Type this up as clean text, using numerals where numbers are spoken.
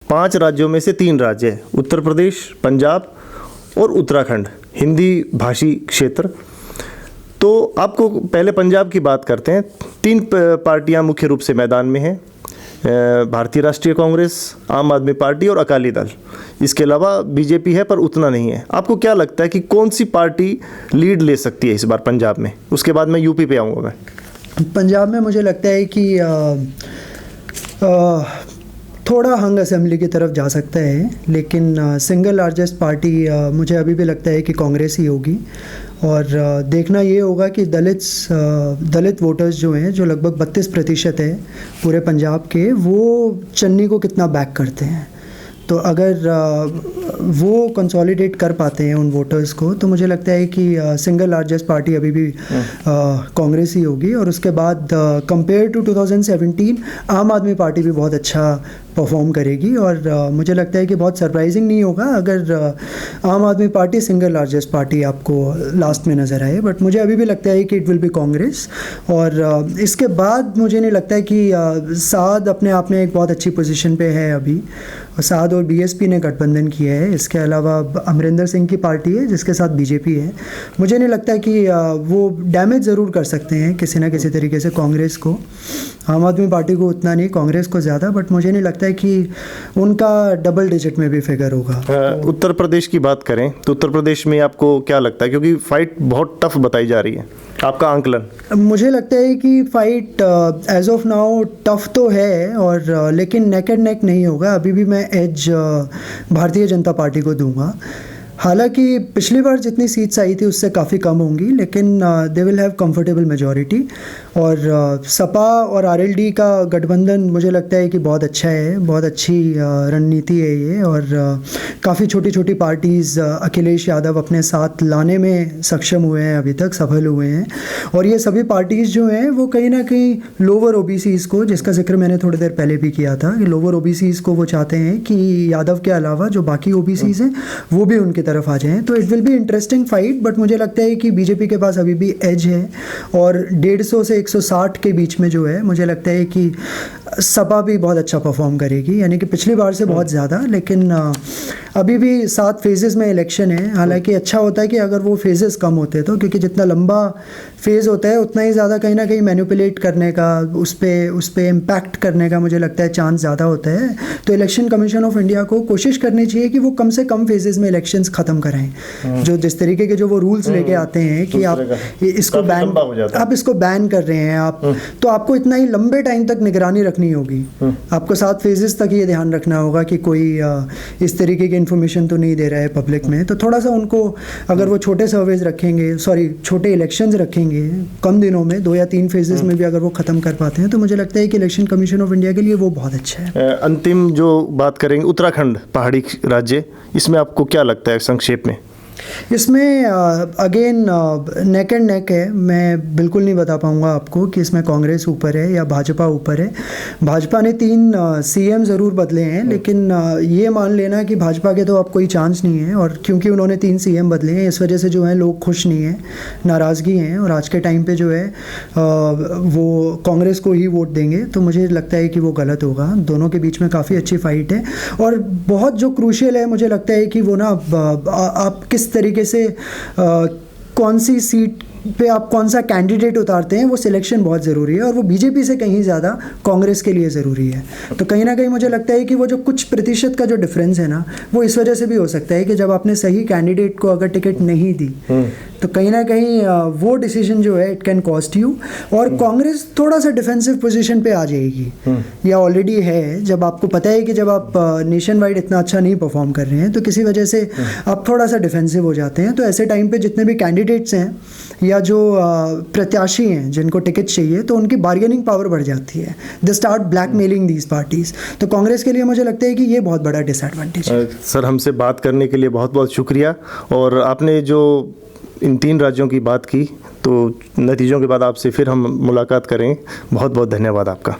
5 राज्यों में से 3 राज्य हैं, उत्तर प्रदेश, पंजाब और उत्तराखंड, हिंदी भाषी क्षेत्र। तो आपको पहले पंजाब की बात करते हैं। 3 पार्टियां मुख्य रूप से मैदान में हैं, भारतीय राष्ट्रीय कांग्रेस, आम आदमी पार्टी और अकाली दल। इसके अलावा बीजेपी है पर उतना नहीं है। आपको क्या लगता है कि कौन सी पार्टी लीड ले सकती है इस बार पंजाब में? उसके बाद मैं यूपी पे आऊँगा। मैं पंजाब में मुझे लगता है कि थोड़ा हंग असेंबली की तरफ जा सकता है, लेकिन सिंगल लार्जेस्ट पार्टी मुझे अभी भी लगता है कि कांग्रेस ही होगी। और देखना ये होगा कि दलित वोटर्स जो हैं, जो लगभग 32% है पूरे पंजाब के, वो चन्नी को कितना बैक करते हैं। तो अगर वो कंसोलिडेट कर पाते हैं उन वोटर्स को, तो मुझे लगता है कि सिंगल लार्जेस्ट पार्टी अभी भी कांग्रेस ही होगी। और उसके बाद कंपेयर टू 2017 आम आदमी पार्टी भी बहुत अच्छा परफॉर्म करेगी। और मुझे लगता है कि बहुत सरप्राइजिंग नहीं होगा अगर आम आदमी पार्टी सिंगल लार्जेस्ट पार्टी आपको लास्ट में नज़र आए। बट मुझे अभी भी लगता है कि इट विल बी कांग्रेस। और इसके बाद मुझे नहीं लगता है कि साद अपने आप में एक बहुत अच्छी पोजीशन पे है अभी। साद और बीएसपी ने गठबंधन किया है। इसके अलावा अमरिंदर सिंह की पार्टी है जिसके साथ बीजेपी है। मुझे नहीं लगता है कि वो डैमेज ज़रूर कर सकते हैं किसी ना किसी तरीके से कांग्रेस को। आम आदमी पार्टी को उतना नहीं, कांग्रेस को ज़्यादा। बट मुझे नहीं लगता है कि उनका डबल डिजिट में भी फिगर होगा। उत्तर प्रदेश की बात करें तो उत्तर प्रदेश में आपको क्या लगता है, क्योंकि फाइट बहुत टफ बताई जा रही है, आपका आंकलन? मुझे लगता है कि fight as of now tough तो है, और लेकिन नेक एंड नेक नहीं होगा। अभी भी मैं एज भारतीय जनता पार्टी को दूंगा। हालांकि पिछली बार जितनी सीट्स आई थी उससे काफ़ी कम होंगी, लेकिन they will have comfortable majority. और सपा और आरएलडी का गठबंधन मुझे लगता है कि बहुत अच्छा है, बहुत अच्छी रणनीति है ये। और काफ़ी छोटी छोटी पार्टीज़ अखिलेश यादव अपने साथ लाने में सक्षम हुए हैं, अभी तक सफल हुए हैं। और ये सभी पार्टीज़ जो हैं वो कहीं ना कहीं लोअर ओबीसीज़ को, जिसका जिक्र मैंने थोड़ी देर पहले भी किया था, कि लोअर ओबीसीज़ को वो चाहते हैं कि यादव के अलावा जो बाकी ओबीसीज़ हैं वो भी उनकी तरफ आ जाएं। तो it will be interesting fight. But मुझे लगता है कि बीजेपी के पास अभी भी एज है। और 150 से 160 के बीच में जो है, मुझे लगता है कि सपा भी बहुत अच्छा परफॉर्म करेगी, यानी कि पिछली बार से बहुत ज़्यादा। लेकिन अभी भी 7 फेजेस में इलेक्शन है। हालांकि अच्छा होता है कि अगर वो फेजेस कम होते तो, क्योंकि जितना लंबा फेज़ होता है उतना ही ज़्यादा कहीं ना कहीं मैनिपुलेट करने का, उस पर इम्पैक्ट करने का मुझे लगता है चांस ज़्यादा होता है। तो इलेक्शन कमीशन ऑफ इंडिया को कोशिश करनी चाहिए कि वो कम से कम फेजेस में इलेक्शंस ख़त्म कराएं। जो जिस तरीके के जो वो रूल्स लेके आते हैं कि आप इसको बैन कर रहे हैं आप, तो आपको इतना ही लंबे टाइम तक निगरानी रखनी होगी। आपको 7 फेजेस तक ये ध्यान रखना होगा कि कोई इस तरीके की इन्फॉर्मेशन तो नहीं दे रहा है पब्लिक में। तो थोड़ा सा उनको, अगर वो छोटे सर्वेज रखेंगे, छोटे इलेक्शंस रखेंगे कम दिनों में, 2 या 3 फेजेस में भी अगर वो ख़त्म कर पाते हैं, तो मुझे लगता है कि इलेक्शन कमीशन ऑफ इंडिया के लिए वो बहुत अच्छा है। अंतिम जो बात करेंगे, उत्तराखंड पहाड़ी राज्य, इसमें आपको क्या लगता है संक्षेप में? इसमें अगेन नेक एंड नेक है। मैं बिल्कुल नहीं बता पाऊंगा आपको कि इसमें कांग्रेस ऊपर है या भाजपा ऊपर है। भाजपा ने 3 सीएम ज़रूर बदले हैं, लेकिन ये मान लेना कि भाजपा के तो अब कोई चांस नहीं है। और क्योंकि उन्होंने 3 सीएम बदले हैं, इस वजह से जो है लोग खुश नहीं हैं, नाराज़गी हैं। और आज के टाइम पे जो है वो कांग्रेस को ही वोट देंगे। तो मुझे लगता है कि वो गलत होगा। दोनों के बीच में काफ़ी अच्छी फाइट है। और बहुत जो क्रूशियल है, मुझे लगता है कि वो ना, आप किस तरीके से कौन सी सीट पे आप कौन सा कैंडिडेट उतारते हैं, वो सिलेक्शन बहुत ज़रूरी है। और वो बीजेपी से कहीं ज़्यादा कांग्रेस के लिए ज़रूरी है। तो कहीं ना कहीं मुझे लगता है कि वो जो कुछ प्रतिशत का जो डिफरेंस है ना, वो इस वजह से भी हो सकता है कि जब आपने सही कैंडिडेट को अगर टिकट नहीं दी, तो कहीं ना कहीं वो डिसीजन जो है इट कैन कॉस्ट यू। और कांग्रेस थोड़ा सा डिफेंसिव पोजीशन पे आ जाएगी, या ऑलरेडी है। जब आपको पता है कि जब आप नेशन वाइड इतना अच्छा नहीं परफॉर्म कर रहे हैं, तो किसी वजह से आप थोड़ा सा डिफेंसिव हो जाते हैं। तो ऐसे टाइम पे जितने भी कैंडिडेट्स हैं या जो प्रत्याशी हैं जिनको टिकट चाहिए, तो उनकी बार्गेनिंग पावर बढ़ जाती है। They start blackmailing these parties. तो कांग्रेस के लिए मुझे लगता है कि ये बहुत बड़ा डिसएडवांटेज है। सर, हमसे बात करने के लिए बहुत बहुत शुक्रिया। और आपने जो इन 3 राज्यों की बात की, तो नतीजों के बाद आपसे फिर हम मुलाकात करें। बहुत बहुत धन्यवाद आपका।